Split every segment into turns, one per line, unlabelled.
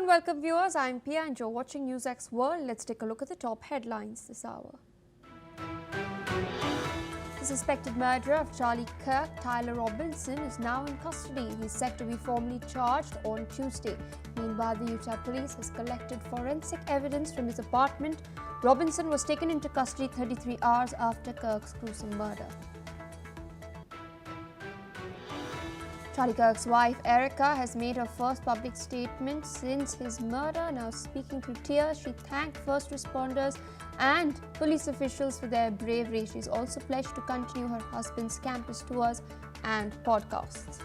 and welcome viewers. I'm Pia and you're watching NewsX World. Let's take a look at the top headlines this hour. The suspected murderer of Charlie Kirk, Tyler Robinson, is now in custody. He's set to be formally charged on Tuesday. Meanwhile, the Utah police has collected forensic evidence from his apartment. Robinson was taken into custody 33 hours after Kirk's gruesome murder. Charlie Kirk's wife, Erica, has made her first public statement since his murder. Now speaking through tears, she thanked first responders and police officials for their bravery. She's also pledged to continue her husband's campus tours and podcasts.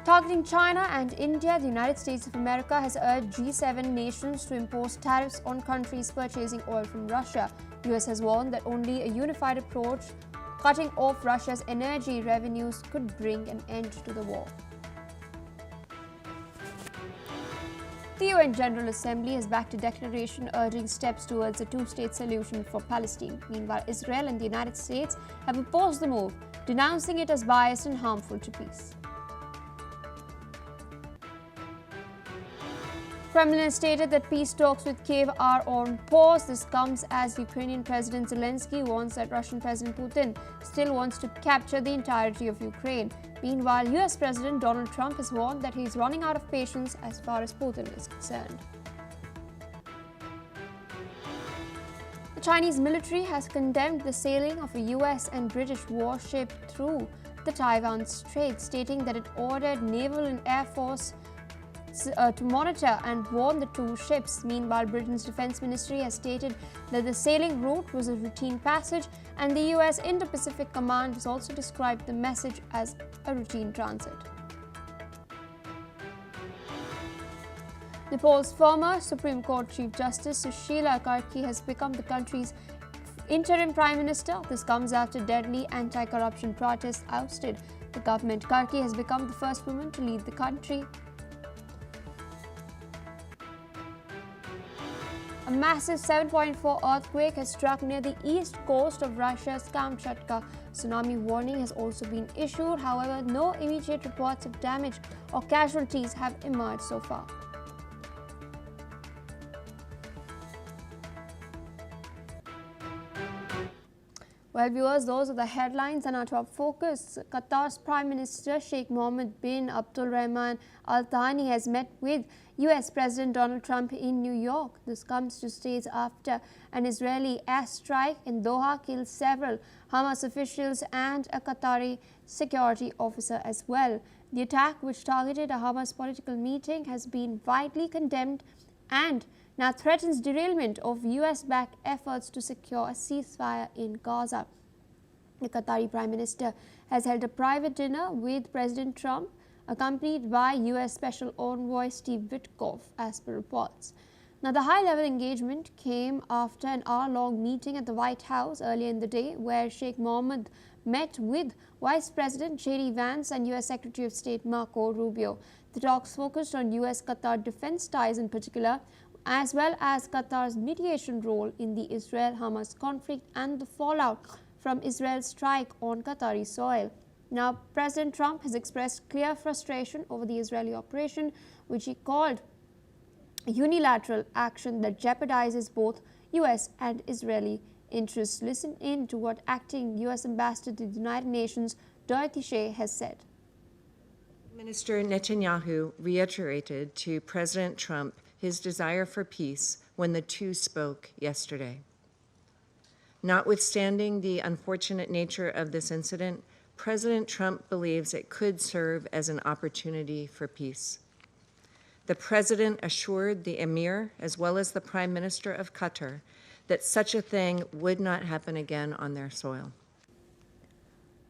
Targeting China and India, the United States of America has urged G7 nations to impose tariffs on countries purchasing oil from Russia. The US has warned that only a unified approach cutting off Russia's energy revenues could bring an end to the war. The UN General Assembly has backed a declaration urging steps towards a two-state solution for Palestine. Meanwhile, Israel and the United States have opposed the move, denouncing it as biased and harmful to peace. Kremlin has stated that peace talks with Kiev are on pause. This comes as Ukrainian President Zelensky warns that Russian President Putin still wants to capture the entirety of Ukraine. Meanwhile, US President Donald Trump has warned that he is running out of patience as far as Putin is concerned. The Chinese military has condemned the sailing of a US and British warship through the Taiwan Strait, stating that it ordered naval and air force to monitor and warn the two ships. Meanwhile, Britain's Defence Ministry has stated that the sailing route was a routine passage, and the US Indo-Pacific Command has also described the message as a routine transit. Nepal's former Supreme Court Chief Justice Sushila Karki has become the country's interim Prime Minister. This comes after deadly anti-corruption protests ousted the government. Karki has become the first woman to lead the country. A massive 7.4 earthquake has struck near the east coast of Russia's Kamchatka. Tsunami warning has also been issued. However, no immediate reports of damage or casualties have emerged so far. Well, viewers, those are the headlines and our top focus. Qatar's Prime Minister Sheikh Mohammed bin Abdulrahman Al Thani has met with US President Donald Trump in New York. This comes 2 days after an Israeli airstrike in Doha killed several Hamas officials and a Qatari security officer as well. The attack, which targeted a Hamas political meeting, has been widely condemned and now threatens derailment of US-backed efforts to secure a ceasefire in Gaza. The Qatari Prime Minister has held a private dinner with President Trump, accompanied by US Special Envoy Steve Witkoff, as per reports. Now, the high-level engagement came after an hour-long meeting at the White House earlier in the day, where Sheikh Mohammed met with Vice President J.D. Vance and US Secretary of State Marco Rubio. The talks focused on US-Qatar defense ties in particular, as well as Qatar's mediation role in the Israel-Hamas conflict and the fallout from Israel's strike on Qatari soil. Now, President Trump has expressed clear frustration over the Israeli operation, which he called unilateral action that jeopardizes both US and Israeli interests. Listen in to what acting US Ambassador to the United Nations, Dorothy Shea, has said.
Minister Netanyahu reiterated to President Trump his desire for peace when the two spoke yesterday. Notwithstanding the unfortunate nature of this incident, President Trump believes it could serve as an opportunity for peace. The President assured the Emir, as well as the Prime Minister of Qatar, that such a thing would not happen again on their soil.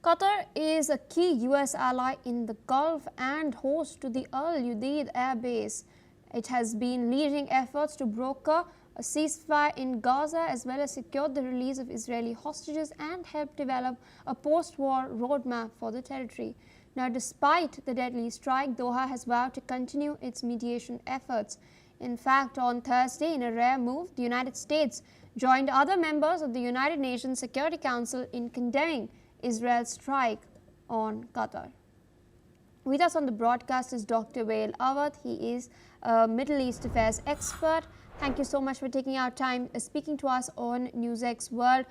Qatar is a key US ally in the Gulf and host to the Al Udeid Air Base. It has been leading efforts to broker a ceasefire in Gaza, as well as secure the release of Israeli hostages and help develop a post-war roadmap for the territory. Now, despite the deadly strike, Doha has vowed to continue its mediation efforts. In fact, on Thursday, in a rare move, the United States joined other members of the United Nations Security Council in condemning Israel's strike on Qatar. With us on the broadcast is Dr. Wael Awad. He is a Middle East affairs expert. Thank you so much for taking our time speaking to us on NewsX World.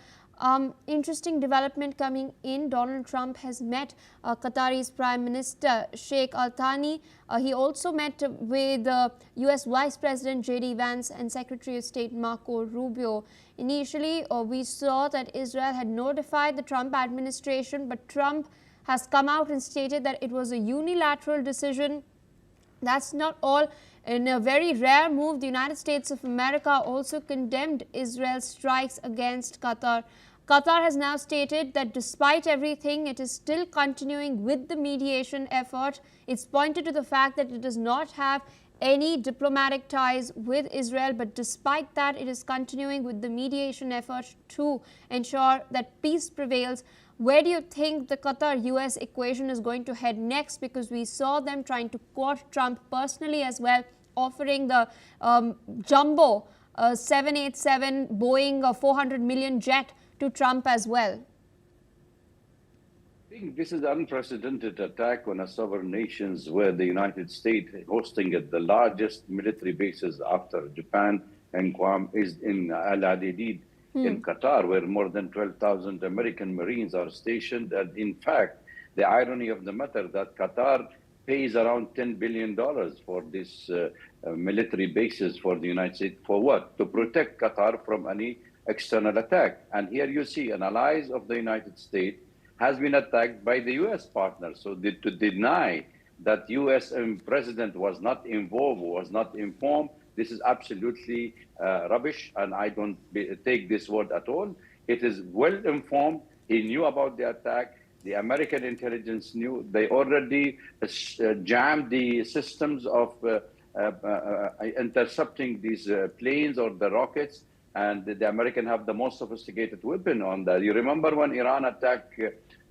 Interesting development coming in. Donald Trump has met Qatari's Prime Minister Sheikh Al Thani. He also met with US Vice President J.D. Vance and Secretary of State Marco Rubio. Initially, we saw that Israel had notified the Trump administration, but Trump has come out and stated that it was a unilateral decision. That's not all. In a very rare move, the United States of America also condemned Israel's strikes against Qatar. Qatar has now stated that despite everything, it is still continuing with the mediation effort. It's pointed to the fact that it does not have any diplomatic ties with Israel, but despite that, it is continuing with the mediation effort to ensure that peace prevails. Where do you think the Qatar-US equation is going to head next? Because we saw them trying to court Trump personally as well, offering the jumbo 787 Boeing 400 million jet to Trump as well.
I think this is an unprecedented attack on a sovereign nation, where the United States hosting the largest military bases after Japan and Guam is in Al Adid in Qatar, where more than 12,000 American Marines are stationed. And in fact, the irony of the matter that Qatar pays around $10 billion for this military bases for the United States. For what? To protect Qatar from any external attack. And here you see an ally of the United States has been attacked by the U.S. partners. So to deny that U.S. president was not involved, was not informed, this is absolutely rubbish, and I don't take this word at all. It is well informed. He knew about the attack. The American intelligence knew. They already jammed the systems of intercepting these planes or the rockets, and the American have the most sophisticated weapon on that. You remember when Iran attacked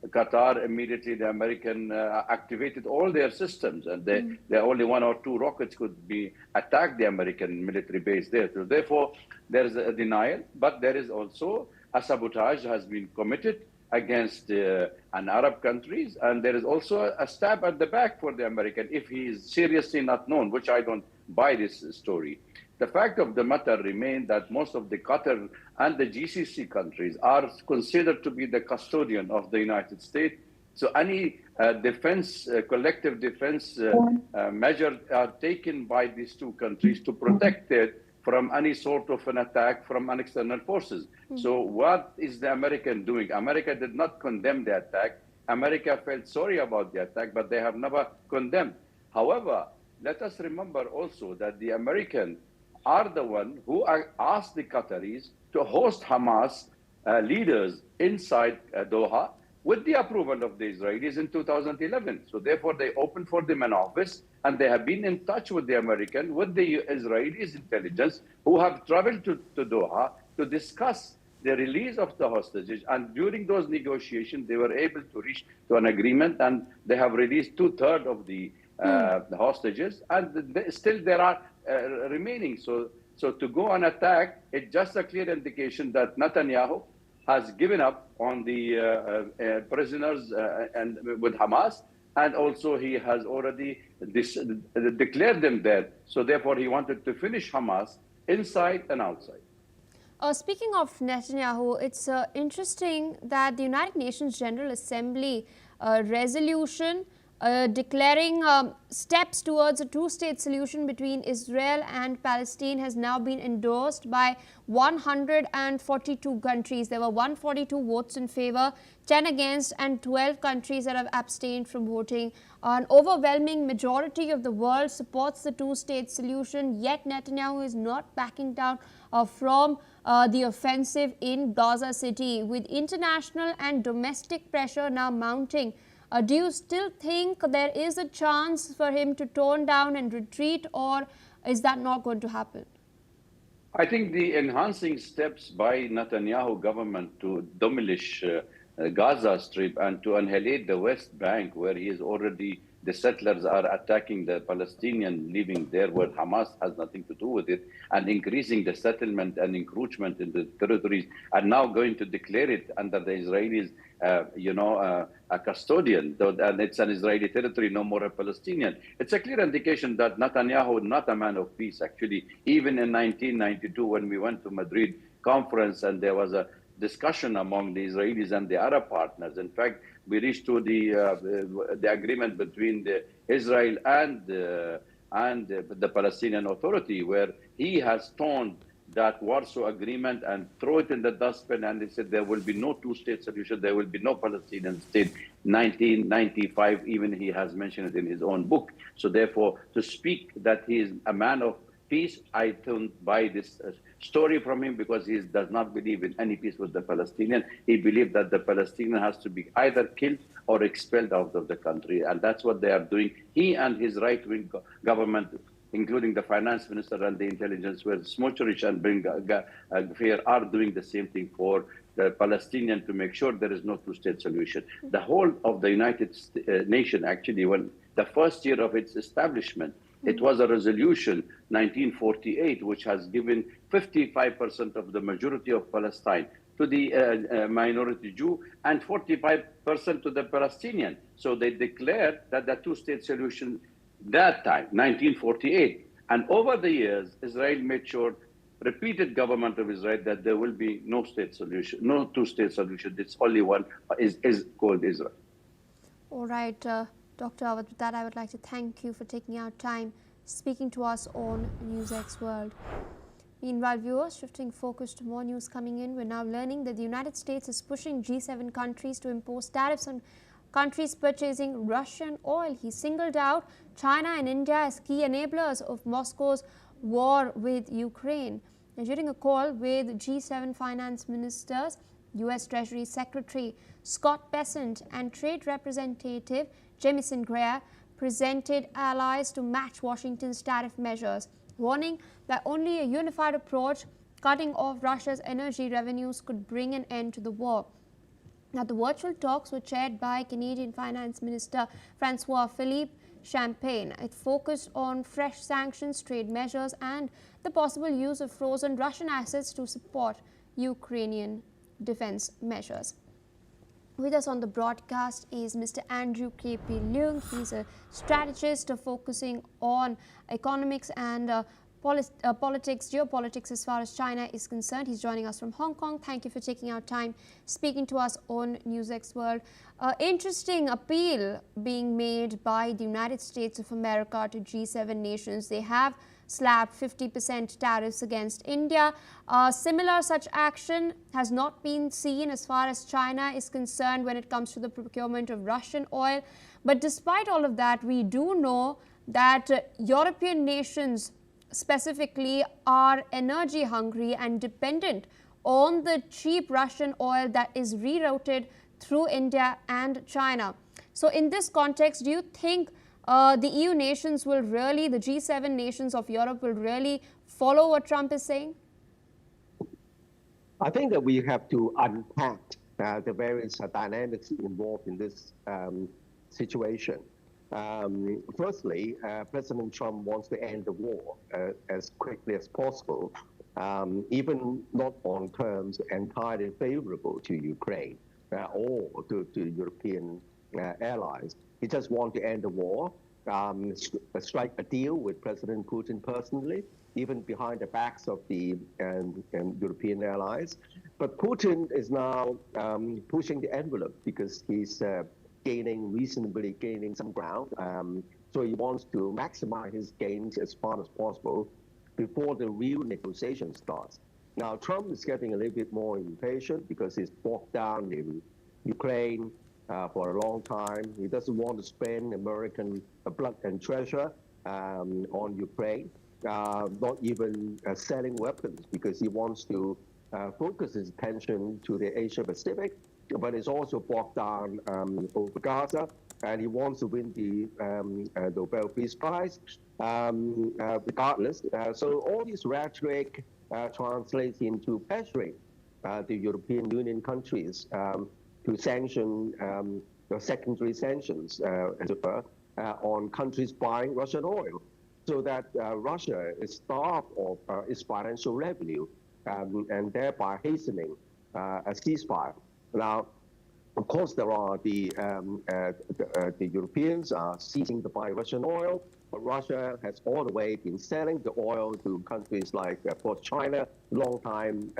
Qatar, immediately the American activated all their systems, and there only one or two rockets could be attack the American military base there. So therefore, there is a denial, but there is also a sabotage has been committed against an Arab countries, and there is also a stab at the back for the American if he is seriously not known, which I don't buy this story. The fact of the matter remains that most of the Qatar and the GCC countries are considered to be the custodian of the United States. So any defense, collective defense measures are taken by these two countries to protect it from any sort of an attack from an external forces. So what is the American doing? America did not condemn the attack. America felt sorry about the attack, but they have never condemned. However, let us remember also that the American are the one who asked the Qataris to host Hamas leaders inside Doha with the approval of the Israelis in 2011. So therefore, they opened for them an office, and they have been in touch with the American, with the Israelis intelligence, who have traveled to Doha to discuss the release of the hostages. And during those negotiations, they were able to reach to an agreement, and they have released 2/3 of the hostages, and still there are remaining. So to go on attack, it's just a clear indication that Netanyahu has given up on the prisoners and with Hamas, and also he has already declared them dead. So therefore, he wanted to finish Hamas inside and outside.
Speaking of Netanyahu, it's interesting that the United Nations General Assembly resolution declaring steps towards a two-state solution between Israel and Palestine has now been endorsed by 142 countries. There were 142 votes in favor, 10 against, and 12 countries that have abstained from voting. An overwhelming majority of the world supports the two-state solution, yet Netanyahu is not backing down from the offensive in Gaza City. With international and domestic pressure now mounting, do you still think there is a chance for him to tone down and retreat, or is that not going to happen?
I think the enhancing steps by Netanyahu government to demolish Gaza Strip and to annihilate the West Bank, where he is already the settlers are attacking the Palestinian living there where Hamas has nothing to do with it, and increasing the settlement and encroachment in the territories, and now going to declare it under the Israelis, a custodian, and it's an Israeli territory, no more a Palestinian. It's a clear indication that Netanyahu is not a man of peace, actually. Even in 1992, when we went to Madrid conference and there was a discussion among the Israelis and the Arab partners. In fact, we reached to the agreement between Israel and the Palestinian Authority, where he has torn that Warsaw Agreement and throw it in the dustbin, and they said there will be no two-state solution, there will be no Palestinian state. 1995, even he has mentioned it in his own book. So therefore, to speak that he is a man of peace, I don't buy this story from him, because he does not believe in any peace with the Palestinian. He believes that the Palestinian has to be either killed or expelled out of the country, and that's what they are doing. He and his right-wing government, including the finance minister and the intelligence, where Smotrich and Fair are doing the same thing for the Palestinian, to make sure there is no two-state solution. The whole of the United Nations, actually, when the first year of its establishment, it was a resolution, 1948, which has given 55% of the majority of Palestine to the minority Jew and 45% to the Palestinian. So they declared that the two-state solution that time, 1948. And over the years, Israel made sure, repeated government of Israel, that there will be no state solution, no two-state solution. It's only one, is called Israel.
All right, Dr. Awad, with that, I would like to thank you for taking our time speaking to us on NewsX World. Meanwhile, viewers, shifting focus to more news coming in, we're now learning that the United States is pushing G7 countries to impose tariffs on countries purchasing Russian oil. He singled out China and India as key enablers of Moscow's war with Ukraine. Now, during a call with G7 finance ministers, U.S. Treasury Secretary Scott Bessent and Trade Representative Jamieson Greer presented allies to match Washington's tariff measures, warning that only a unified approach cutting off Russia's energy revenues could bring an end to the war. Now, the virtual talks were chaired by Canadian Finance Minister François-Philippe Champagne. It focused on fresh sanctions, trade measures, and the possible use of frozen Russian assets to support Ukrainian defense measures. With us on the broadcast is Mr. Andrew K.P. Leung. He's a strategist focusing on economics and politics, geopolitics as far as China is concerned. He's joining us from Hong Kong. Thank you for taking our time speaking to us on NewsX World. Interesting appeal being made by the United States of America to G7 nations. They have slapped 50% tariffs against India. Similar such action has not been seen as far as China is concerned when it comes to the procurement of Russian oil. But despite all of that, we do know that European nations specifically are energy hungry and dependent on the cheap Russian oil that is rerouted through India and China. So in this context, do you think the EU nations will really, the G7 nations of Europe will really follow what Trump is saying?
I think that we have to unpack the various dynamics involved in this situation. Firstly, President Trump wants to end the war as quickly as possible, even not on terms entirely favorable to Ukraine or to European allies. He just wants to end the war, strike a deal with President Putin personally, even behind the backs of the European allies. But Putin is now pushing the envelope because he's reasonably gaining some ground. So he wants to maximize his gains as far as possible before the real negotiation starts. Now, Trump is getting a little bit more impatient because he's bogged down in Ukraine for a long time. He doesn't want to spend American blood and treasure on Ukraine, not even selling weapons, because he wants to focus his attention to the Asia Pacific, but it's also bogged down over Gaza, and he wants to win the Nobel Peace Prize regardless. So all this rhetoric translates into pressuring the European Union countries to sanction secondary sanctions, as it were, on countries buying Russian oil, so that Russia is starved of its financial revenue, and thereby hastening a ceasefire. Now, of course, there are the Europeans are ceasing to buy Russian oil, but Russia has all the way been selling the oil to countries like, of course, China, long-time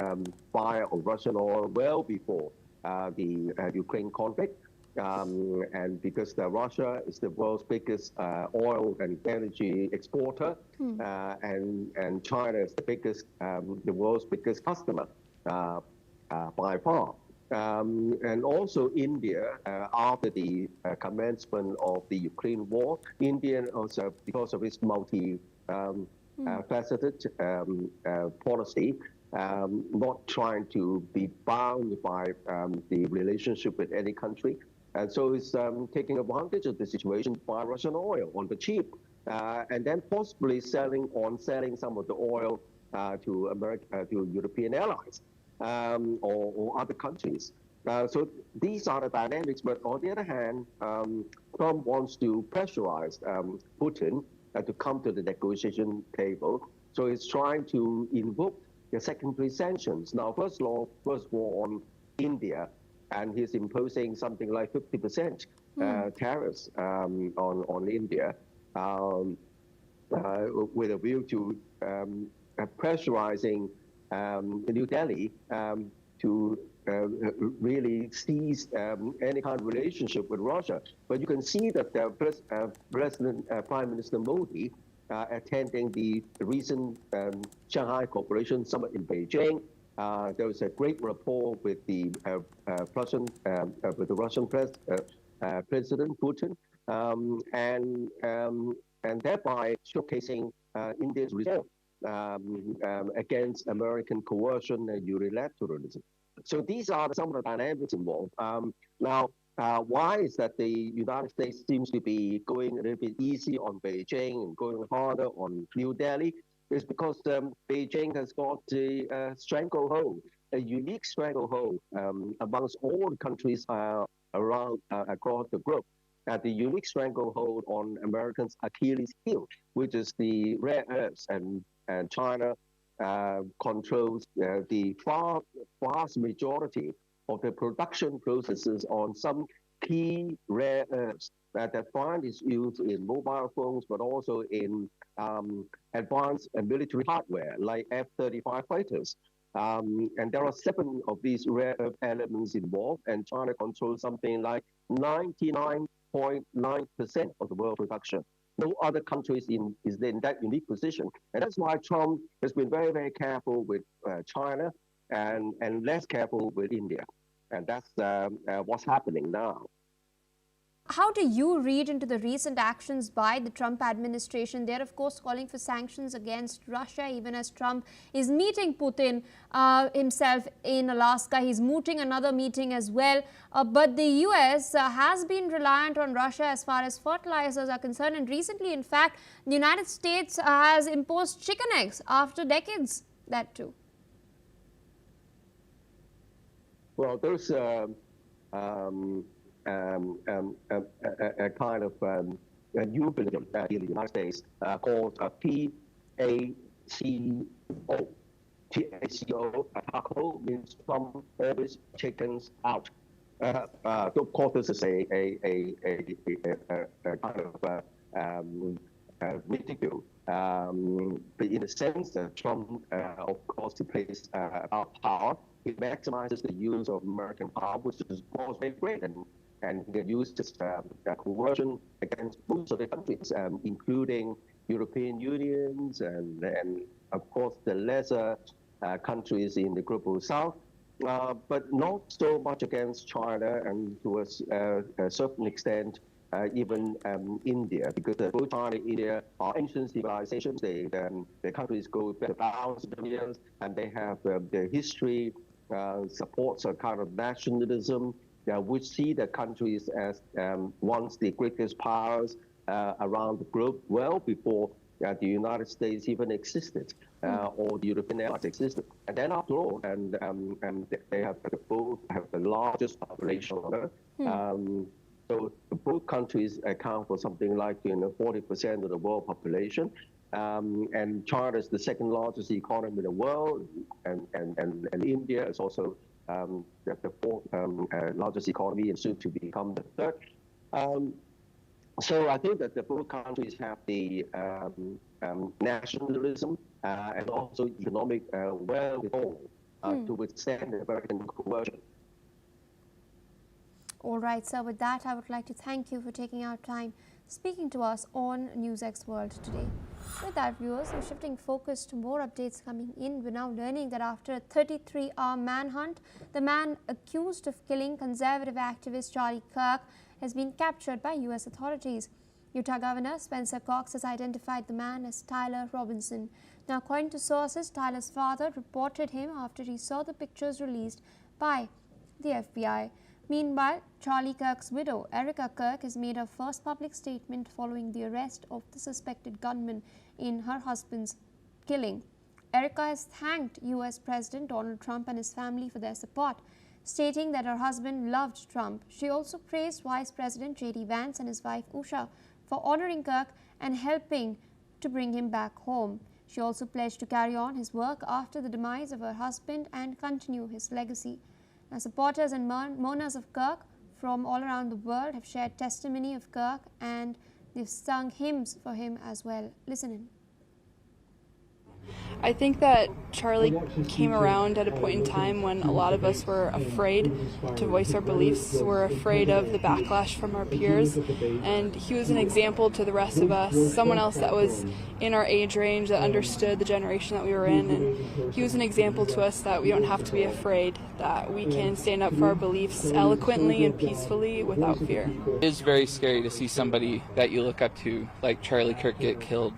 buyer of Russian oil, well before the Ukraine conflict. And because Russia is the world's biggest oil and energy exporter, and China is the world's biggest customer by far. And also India, after the commencement of the Ukraine war, India also, because of its multi-faceted policy, not trying to be bound by the relationship with any country. And so it's taking advantage of the situation to buy Russian oil on the cheap, and then possibly selling some of the oil to European allies. Or other countries. So these are the dynamics. But on the other hand, Trump wants to pressurize Putin to come to the negotiation table. So he's trying to invoke the secondary sanctions. Now, first war on India, and he's imposing something like 50% tariffs on India, with a view to pressurizing New Delhi to really seize any kind of relationship with Russia. But you can see that Prime Minister Modi attending the recent Shanghai Cooperation Summit in Beijing. There was a great rapport with the Russian President Putin, and thereby showcasing India's resolve against American coercion and unilateralism. So these are some of the dynamics involved. Now, why is that the United States seems to be going a little bit easy on Beijing and going harder on New Delhi? Is because Beijing has got a stranglehold, a unique stranglehold amongst all the countries around across the globe. The unique stranglehold on Americans' Achilles heel, which is the rare earths, and China controls the vast majority of the production processes on some key rare earths that find its use in mobile phones, but also in advanced military hardware like F-35 fighters. And there are 7 of these rare earth elements involved, and China controls something like 99.9% of the world production. No other countries is in that unique position. And that's why Trump has been very, very careful with China and less careful with India. And that's what's happening now.
How do you read into the recent actions by the Trump administration? They're, of course, calling for sanctions against Russia, even as Trump is meeting Putin himself in Alaska. He's mooting another meeting as well. But the U.S. Has been reliant on Russia as far as fertilizers are concerned. And recently, in fact, the United States has imposed chicken eggs after decades, that too.
Well, there's a kind of a euphemism in the United States called PACO. PACO means from always chickens out. Of course, this is a kind of ridicule. But in the sense that Trump, of course, plays about power, it maximizes the use of American power, which is, of course, very great. And he uses coercion against most of the countries, including European unions and of course, the lesser countries in the global south, but not so much against China and to a certain extent, even India, because both China and India are ancient civilizations. The countries go back thousands of years, and they have their history supports a kind of nationalism, which see the countries as once the greatest powers around the globe, well before the United States even existed, or the European allies existed. And then after all, and they have both have the largest population on Earth. So both countries account for something like 40% of the world population. And China is the second largest economy in the world, and India is also the fourth largest economy and soon to become the third. So I think that both countries have the nationalism and also economic wherewithal to withstand American coercion.
All right, sir. With that, I would like to thank you for taking our time speaking to us on NewsX World today. With that, viewers, we're shifting focus to more updates coming in. We're now learning that after a 33-hour manhunt, the man accused of killing conservative activist Charlie Kirk has been captured by U.S. authorities. Utah Governor Spencer Cox has identified the man as Tyler Robinson. Now, according to sources, Tyler's father reported him after he saw the pictures released by the FBI. Meanwhile, Charlie Kirk's widow, Erica Kirk, has made her first public statement following the arrest of the suspected gunman in her husband's killing. Erica has thanked U.S. President Donald Trump and his family for their support, stating that her husband loved Trump. She also praised Vice President J.D. Vance and his wife Usha for honoring Kirk and helping to bring him back home. She also pledged to carry on his work after the demise of her husband and continue his legacy. Now, supporters and mourners of Kirk from all around the world have shared testimony of Kirk, and they've sung hymns for him as well. Listen in.
I think that Charlie came around at a point in time when a lot of us were afraid to voice our beliefs, were afraid of the backlash from our peers, and he was an example to the rest of us, someone else that was in our age range, that understood the generation that we were in, and he was an example to us that we don't have to be afraid, that we can stand up for our beliefs eloquently and peacefully without fear.
It is very scary to see somebody that you look up to, like Charlie Kirk, get killed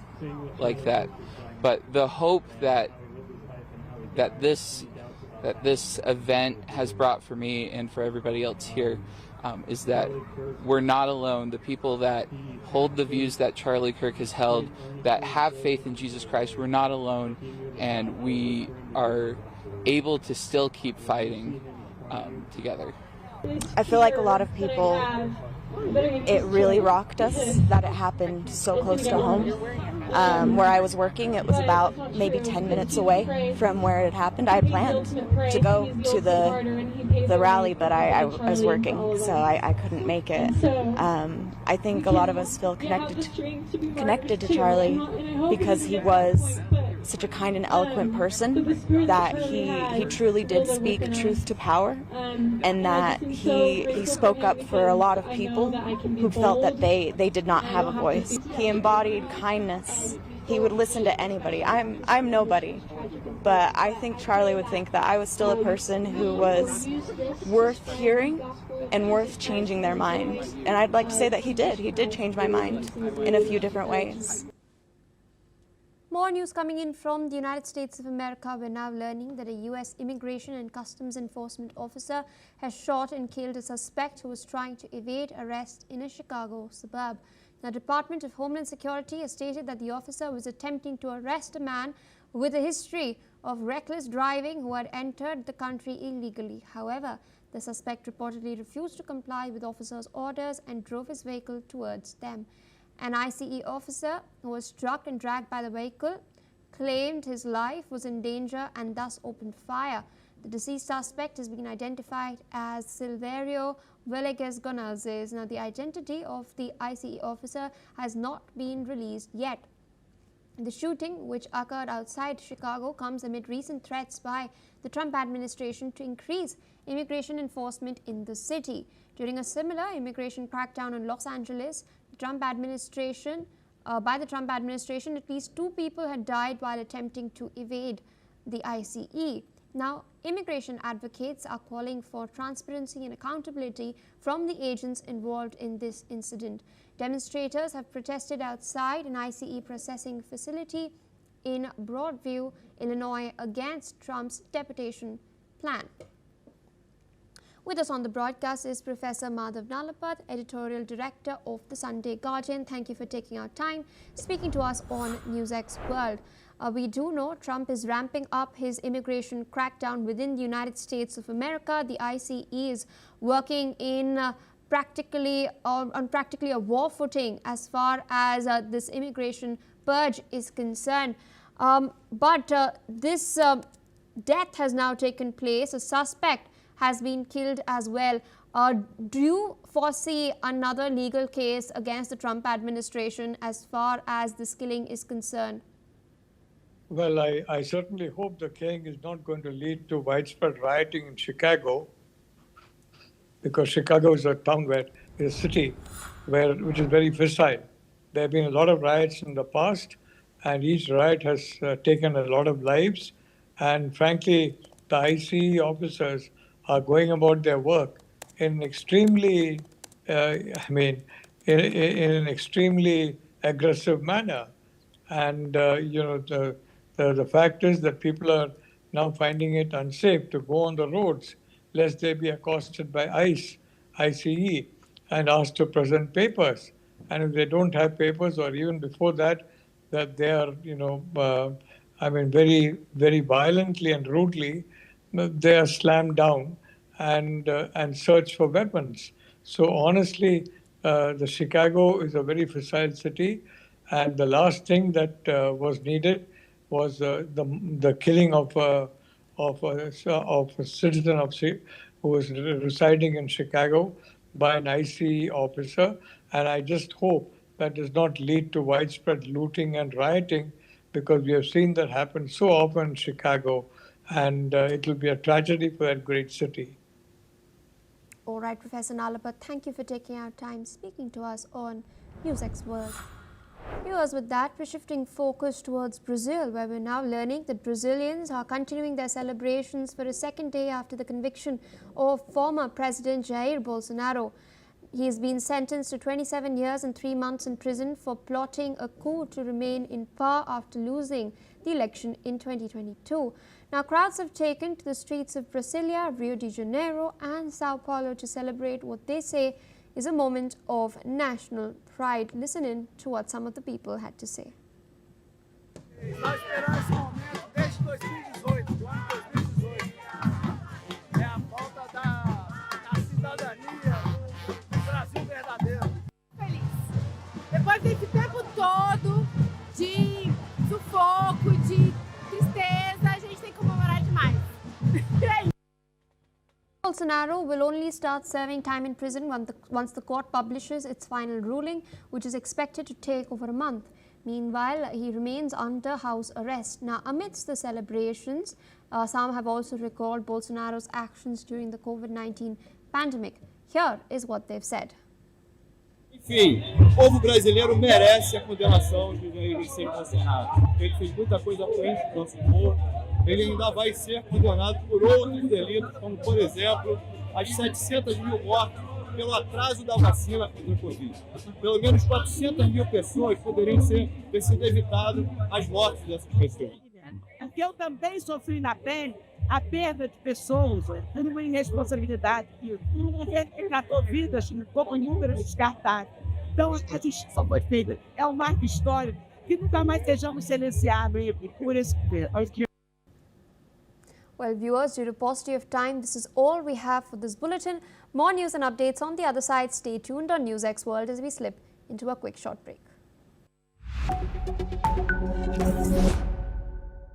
like that. But the hope that this event has brought for me and for everybody else here is that we're not alone. The people that hold the views that Charlie Kirk has held, that have faith in Jesus Christ, we're not alone, and we are able to still keep fighting together.
I feel like a lot of people, it really rocked us that it happened so close to home. Where I was working, it was about maybe 10 minutes away from where it happened. I had planned to go to the rally, but I was working, so I couldn't make it. I think a lot of us feel connected to Charlie because he was such a kind and eloquent person, that he truly did speak truth to power, and that he spoke up for a lot of people who felt that they did not have a voice. He embodied kindness. He would listen to anybody. I'm nobody, but I think Charlie would think that I was still a person who was worth hearing and worth changing their mind. And I'd like to say that he did change my mind in a few different ways.
More news coming in from the United States of America. We're now learning that a U.S. Immigration and Customs Enforcement officer has shot and killed a suspect who was trying to evade arrest in a Chicago suburb. The Department of Homeland Security has stated that the officer was attempting to arrest a man with a history of reckless driving who had entered the country illegally. However, the suspect reportedly refused to comply with officers' orders and drove his vehicle towards them. An ICE officer who was struck and dragged by the vehicle claimed his life was in danger and thus opened fire. The deceased suspect has been identified as Silverio Villegas Gonzalez. Now, the identity of the ICE officer has not been released yet. The shooting, which occurred outside Chicago, comes amid recent threats by the Trump administration to increase immigration enforcement in the city. During a similar immigration crackdown in Los Angeles, by the Trump administration, at least 2 people had died while attempting to evade the ICE. Now, immigration advocates are calling for transparency and accountability from the agents involved in this incident. Demonstrators have protested outside an ICE processing facility in Broadview, Illinois, against Trump's deportation plan. With us on the broadcast is Professor Madhav Nalapat, Editorial Director of the Sunday Guardian. Thank you for taking our time speaking to us on NewsX World. We do know Trump is ramping up his immigration crackdown within the United States of America. The ICE is working in practically on practically a war footing as far as this immigration purge is concerned. But this death has now taken place. A suspect has been killed as well. Do you foresee another legal case against the Trump administration as far as this killing is concerned?
Well, I certainly hope the killing is not going to lead to widespread rioting in Chicago, because Chicago is a town a city which is very facile. There have been a lot of riots in the past, and each riot has taken a lot of lives. And frankly, the ICE officers are going about their work in an extremely, in an extremely aggressive manner. And the fact is that people are now finding it unsafe to go on the roads, lest they be accosted by ICE, and asked to present papers. And if they don't have papers, or even before that they are, very, very violently and rudely, they are slammed down and search for weapons. So honestly, the Chicago is a very facile city, and the last thing that was needed was the killing of a citizen who was residing in Chicago by an ICE officer. And I just hope that does not lead to widespread looting and rioting, because we have seen that happen so often in Chicago, and it will be a tragedy for that great city.
All right, Professor Nalapa, thank you for taking our time speaking to us on NewsX World. Viewers, with that, we're shifting focus towards Brazil, where we're now learning that Brazilians are continuing their celebrations for a second day after the conviction of former President Jair Bolsonaro. He has been sentenced to 27 years and 3 months in prison for plotting a coup to remain in power after losing the election in 2022. Now, crowds have taken to the streets of Brasilia, Rio de Janeiro and Sao Paulo to celebrate what they say is a moment of national pride. Listen in to what some of the people had to say.
Depois desse tempo todo de sufoco, de tristeza, a gente tem que comemorar demais.
Bolsonaro will only start serving time in prison once the court publishes its final ruling, which is expected to take over a month. Meanwhile, he remains under house arrest. Now, amidst the celebrations, some have also recalled Bolsonaro's actions during the COVID-19 pandemic. Here is what they've said.
Enfim, o povo brasileiro merece a condenação de Jair Bolsonaro. Ele fez muita coisa frente ao nosso povo. Ele ainda vai ser condenado por outros delitos, como, por exemplo, as 700 mil mortes pelo atraso da vacina contra a Covid. Pelo menos 400 mil pessoas poderiam ter sido evitado as mortes dessas pessoas.
Porque eu também sofri na pele a perda de pessoas, por uma irresponsabilidade que tratou vidas com pouco número descartados. Então, a justiça foi feita. É um marco histórico que nunca mais sejamos silenciados por esse governo.
Well, viewers, due to paucity of time, this is all we have for this bulletin. More news and updates on the other side. Stay tuned on NewsX World as we slip into a quick short break.